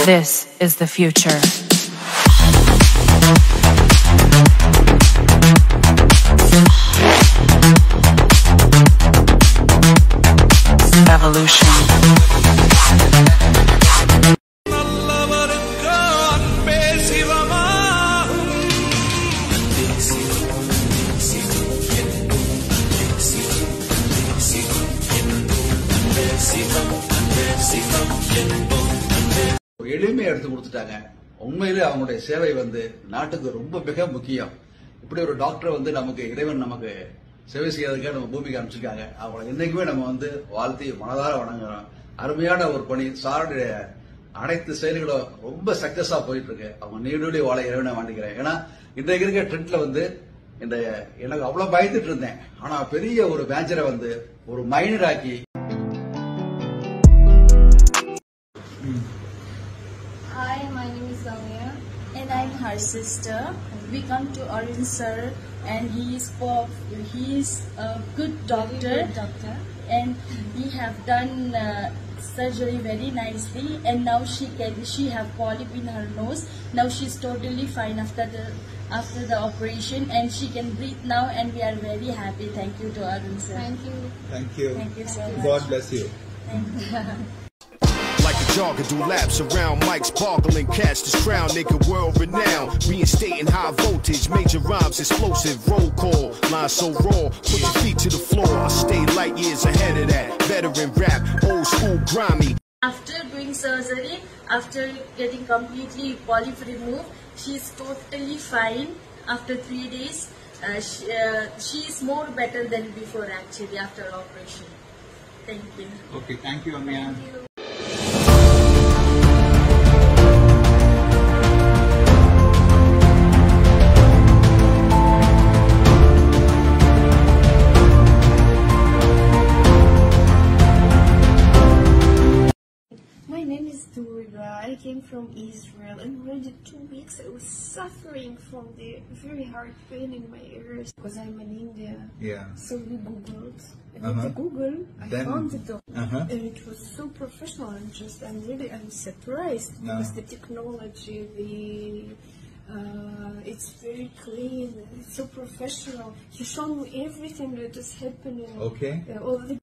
This is the future. Evolution. எளிமையை எடுத்து கொடுத்துட்டாங்க. உண்மையிலே அவங்களுடைய சேவை நாட்டுக்கு ரொம்ப மிக முக்கியம். இப்படி ஒரு டாக்டர் நமக்கு இறைவன் நமக்கு சேவை செய்யறதுக்காக நம்ம பூமிக்கு அனுப்பிச்சிருக்காங்க. அவங்களை என்னைக்குமே நம்ம வாழ்த்தி மனதார வணங்குறோம். அருமையான ஒரு பணி. சாருடைய அனைத்து செயல்களும் ரொம்ப சக்சஸா போயிட்டு இருக்கு. அவங்க நீடூழி வாழ இறைவனை வேண்டிக்கிறேன். ஏன்னா இன்றைக்கு இருக்க ட்ரெண்ட்ல இந்த எனக்கு அவ்வளவு பயந்துட்டு இருந்தேன். ஆனா பெரிய ஒரு மேஜரை ஒரு மைனர் ஆக்கி. Hi, my name is Samia and I'm her sister. We come to Arun sir and he is a good doctor, and he have done surgery very nicely, and now she have polyp in her nose. Now she's totally fine after the operation, and she can breathe now, and we are very happy. Thank you to Arun sir. Thank you. Thank you. Thank you so much. God bless you. Thank you. Like a jogger, do laps around mics, sparkling, catch this crown, nigga, world renowned. Reinstating high voltage, major rhymes, explosive, roll call, line so raw, put your feet to the floor. I stay light years ahead of that. Veteran rap, old school grimy. After doing surgery, after getting completely polyp removed, she is totally fine. After 3 days, she is more better than before actually after operation. Thank you. Okay, thank you, Amia. Thank you. My name is Durga. I came from Israel, and already 2 weeks I was suffering from the very hard pain in my ears because I'm in India. Yeah. So we Googled. And with the Google, I found the doctor, and it was so professional. I'm surprised because the technology, it's very clean. It's so professional. He showed me everything that is happening. Okay. All the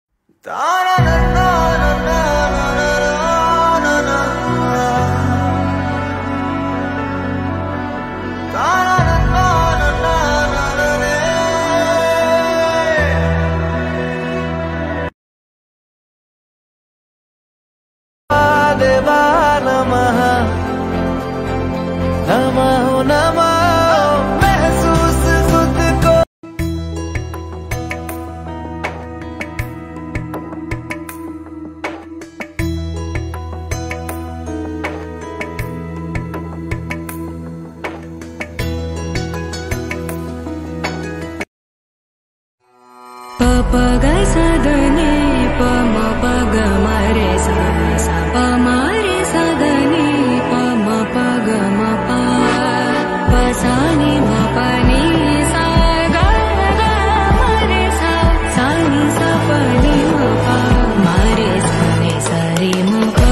pa ga sa da ni pa ma pa ga ma re sa sa pa ma re sa da ni pa ma pa ga ma pa sa ni ma pa ni sa ga ga ma re sa ni sa pa ni ma pa ma re sa ni sa re ma pa.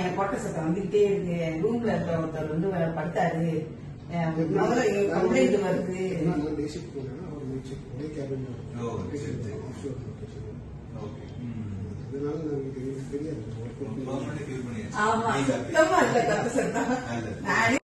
என் கொட்ட சத்தம் வந்துகிட்டே இருக்கு. ரூம்ல இருக்கிற ஒருத்தர் படுத்தாரு. Complaint வருது. அதனால நமக்கு தெரியாது. ஆமா சுத்தமா இல்ல கொத்த சத்தம்.